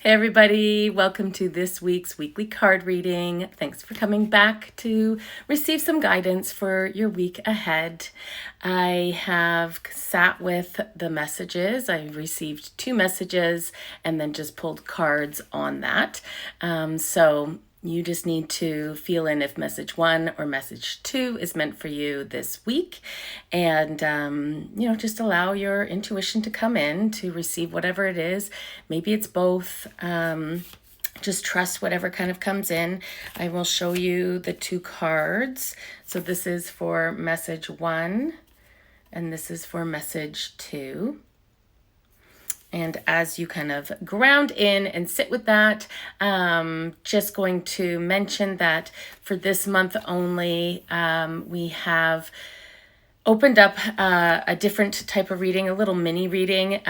Hey everybody, welcome to this week's weekly card reading. Thanks for coming back to receive some guidance for your week ahead. I have sat with the messages. I received 2 messages and then just pulled cards on that. So you just need to feel in if message 1 or message 2 is meant for you this week. And, just allow your intuition to come in to receive whatever it is. Maybe it's both. Just trust whatever kind of comes in. I will show you the 2 cards. So this is for message 1 and this is for message 2. And as you kind of ground in and sit with that, just going to mention that for this month only, we have opened up a different type of reading, a little mini reading,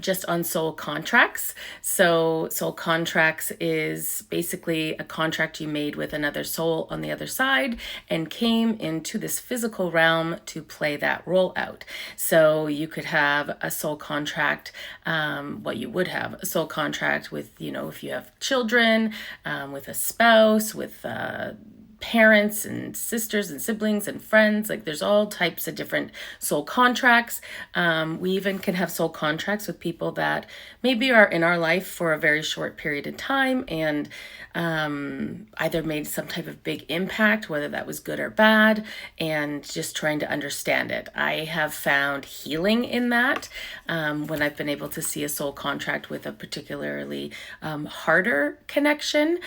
just on soul contracts. So soul contracts is basically a contract you made with another soul on the other side and came into this physical realm to play that role out. So you could have a soul contract, you would have a soul contract with, if you have children, with a spouse, with parents and sisters and siblings and friends. Like there's all types of different soul contracts. We even can have soul contracts with people that maybe are in our life for a very short period of time and either made some type of big impact, whether that was good or bad, and just trying to understand it. I have found healing in that when I've been able to see a soul contract with a particularly harder connection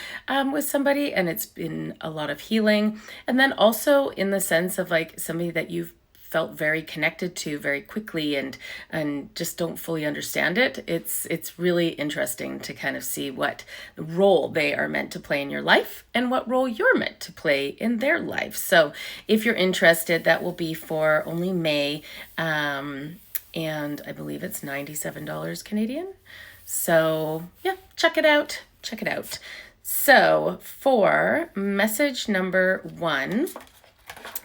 with somebody, and it's been a lot of healing. And then also in the sense of like somebody that you've felt very connected to very quickly and just don't fully understand it. It's really interesting to kind of see what role they are meant to play in your life and what role you're meant to play in their life. So if you're interested, that will be for only May, and I believe it's $97 Canadian. So yeah, check it out. So for message number 1,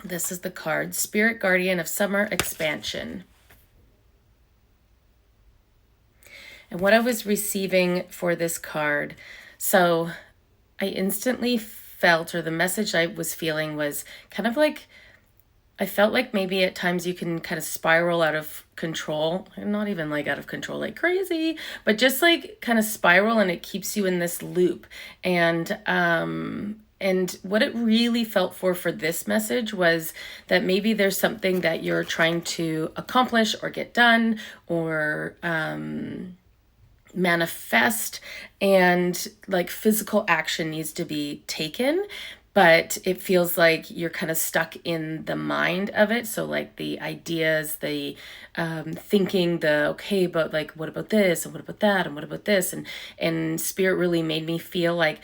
this is the card, Spirit Guardian of Summer Expansion. And what I was receiving for this card, so I instantly felt, or the message I was feeling was kind of like, I felt like maybe at times you can kind of spiral out of control. Not even like out of control, like crazy, but just like kind of spiral, and it keeps you in this loop. And what it really felt for this message was that maybe there's something that you're trying to accomplish or get done or manifest, and like physical action needs to be taken. But it feels like you're kind of stuck in the mind of it. So like the ideas, the thinking, okay, but like, what about this? And what about that? And what about this? And Spirit really made me feel like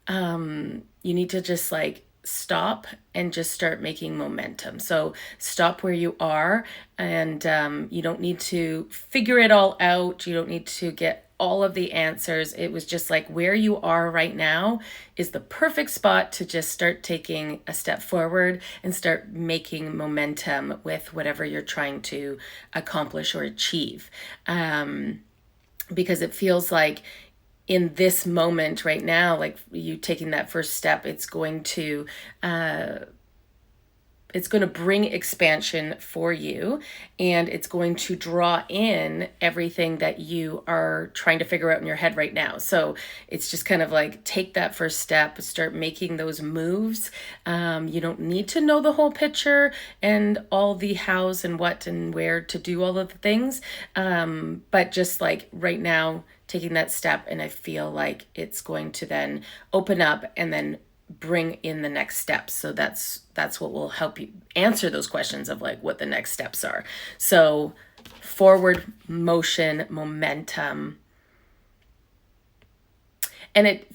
you need to just like stop and just start making momentum. So stop where you are, and you don't need to figure it all out. You don't need to get all of the answers. It was just like where you are right now is the perfect spot to just start taking a step forward and start making momentum with whatever you're trying to accomplish or achieve. Because it feels like in this moment right now, like you taking that first step, it's going to bring expansion for you, and it's going to draw in everything that you are trying to figure out in your head right now. So it's just kind of like take that first step, start making those moves. You don't need to know the whole picture and all the hows and what and where to do all of the things. But just like right now, taking that step, and I feel like it's going to then open up and then bring in the next steps. So that's what will help you answer those questions of like what the next steps are. So forward motion, momentum. And it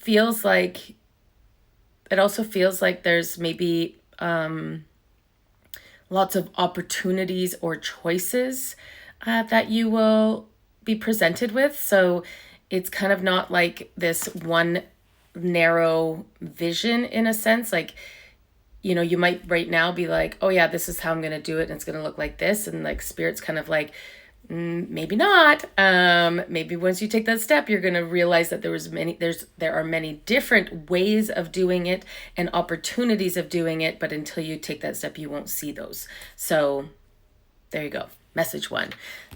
also feels like there's maybe lots of opportunities or choices that you will be presented with. So it's kind of not like this one narrow vision in a sense. Like, you might right now be like, oh yeah, this is how I'm going to do it, and it's going to look like this. And like Spirit's kind of like, Maybe not. Maybe once you take that step, you're going to realize that there are many different ways of doing it and opportunities of doing it, but until you take that step, you won't see those. So there you go. Message 1.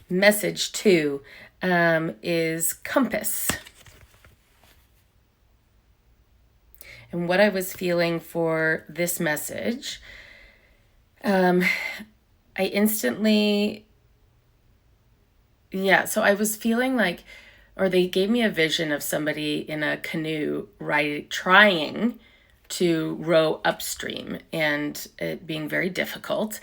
Message 2 is compass. And what I was feeling for this message, I instantly, so I was feeling like, or they gave me a vision of somebody in a canoe trying to row upstream, and it being very difficult,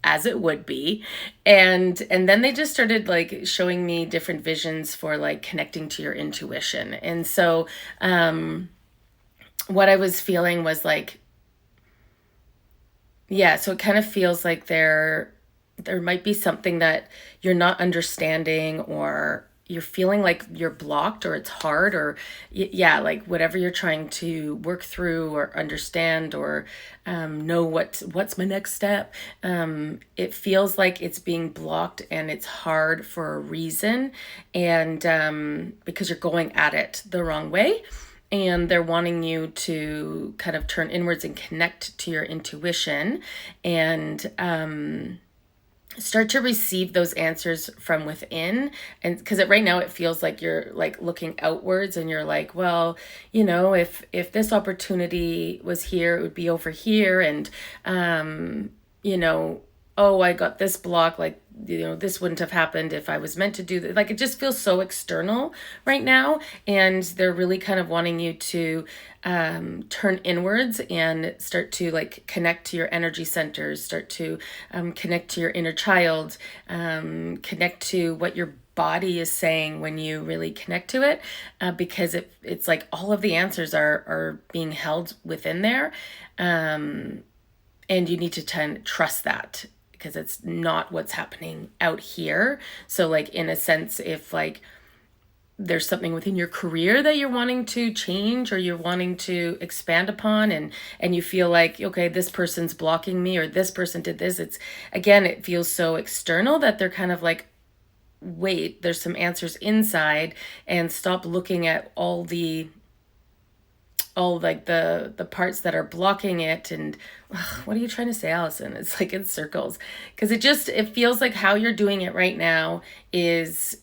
as it would be. And then they just started like showing me different visions for like connecting to your intuition. And so what I was feeling was like, so it kind of feels like there might be something that you're not understanding, or you're feeling like you're blocked, or it's hard, or like whatever you're trying to work through or understand, or know what's my next step. It feels like it's being blocked, and it's hard for a reason, and because you're going at it the wrong way. And they're wanting you to kind of turn inwards and connect to your intuition, and start to receive those answers from within. And because right now it feels like you're like looking outwards, and you're like, well, if this opportunity was here, it would be over here. And oh, I got this block, like, this wouldn't have happened if I was meant to do that. Like, it just feels so external right now. And they're really kind of wanting you to turn inwards and start to like connect to your energy centers, start to connect to your inner child, connect to what your body is saying when you really connect to it, because it's like all of the answers are being held within there. And you need to trust that, because it's not what's happening out here. So like, in a sense, if like there's something within your career that you're wanting to change, or you're wanting to expand upon, and you feel like, okay, this person's blocking me, or this person did this, it feels so external that they're kind of like, wait, there's some answers inside, and stop looking at all like the parts that are blocking it. And what are you trying to say, Allison? It's like in circles, because it feels like how you're doing it right now is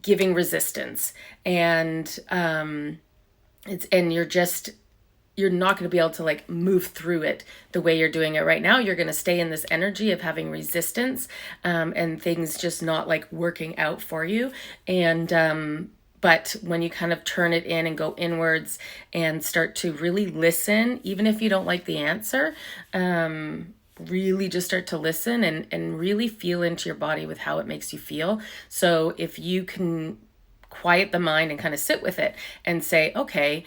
giving resistance, and you're not going to be able to like move through it the way you're doing it right now. You're going to stay in this energy of having resistance, and things just not like working out for you. And but when you kind of turn it in and go inwards and start to really listen, even if you don't like the answer, really just start to listen and really feel into your body with how it makes you feel. So if you can quiet the mind and kind of sit with it and say, okay,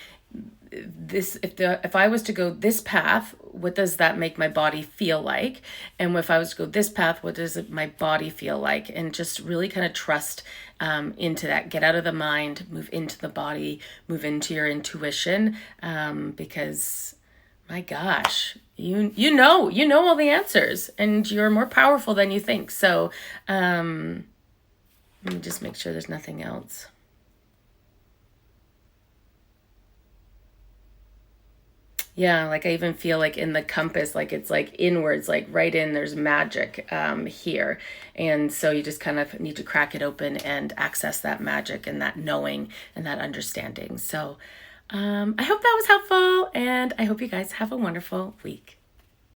if I was to go this path, what does that make my body feel like? And if I was to go this path, what does my body feel like? And just really kind of trust into that. Get out of the mind, move into the body, move into your intuition, because my gosh, you know all the answers, and you're more powerful than you think. So let me just make sure there's nothing else. Yeah, like I even feel like in the compass, like it's like inwards, like right in, there's magic here. And so you just kind of need to crack it open and access that magic and that knowing and that understanding. So I hope that was helpful, and I hope you guys have a wonderful week.